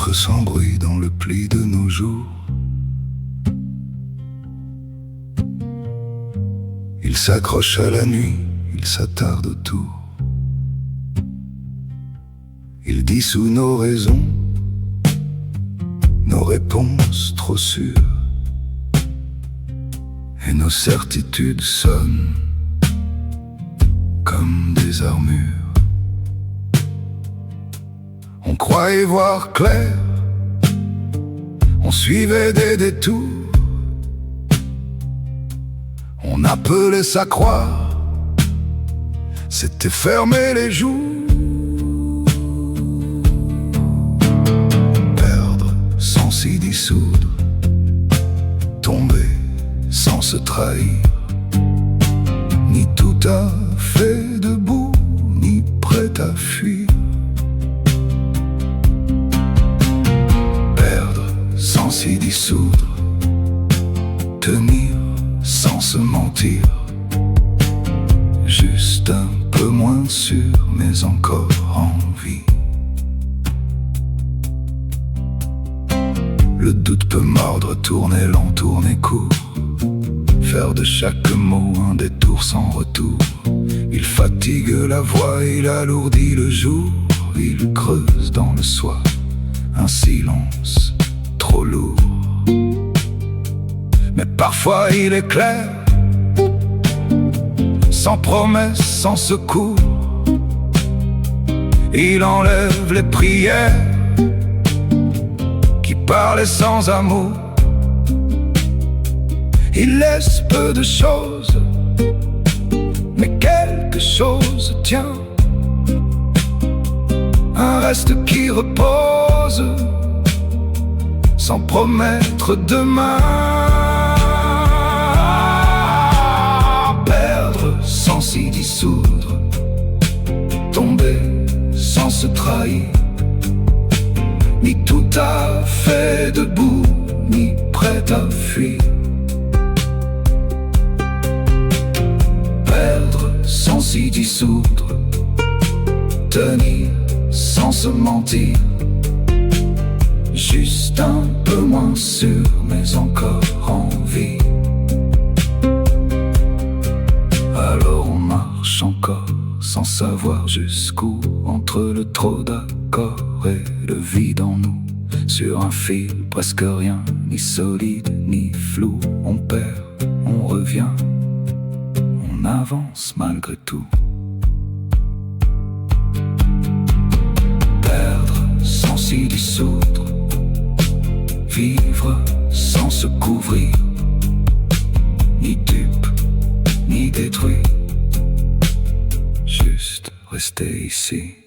entre sans bruit dans le pli de nos jours. Il s'accroche à la nuit, il s'attarde autour. Il dissout nos raisons, nos réponses trop sûres, et nos certitudes sonnent comme des armures. On croyait voir clair, on suivait des détours, on appelait ça croire, c'était fermer les jours. Perdre sans s'y dissoudre, tomber sans se trahir, ni tout à fait debout, ni prêt à fuir. Perdre sans s'y dissoudre, tenir sans se mentir, juste un peu moins sûr, mais encore en vie. Le doute peut mordre, tourner lent, tourner court, faire de chaque mot un détour sans retour. Il fatigue la voix, il alourdit le jour, il creuse dans le soi un silence trop lourd. Mais parfois il éclaire, sans promesse, sans secours. Il enlève les prières qui parlaient sans amour. Il laisse peu de choses, mais quelque chose tient. Un reste qui repose, sans promettre demain. Perdre sans s'y dissoudre, tomber sans se trahir, ni tout à fait debout, ni prêt à fuir. Perdre sans s'y dissoudre, tenir sans se mentir, juste un peu moins sûr, mais encore en vie. Alors on marche encore, sans savoir jusqu'où, entre le trop d'accord et le vide en nous. Sur un fil, presque rien, ni solide, ni flou. On perd, on revient, on avance malgré tout. Perdre sans s'y dissoudre, vivre sans se couvrir, ni dupe, ni détruit, juste rester ici.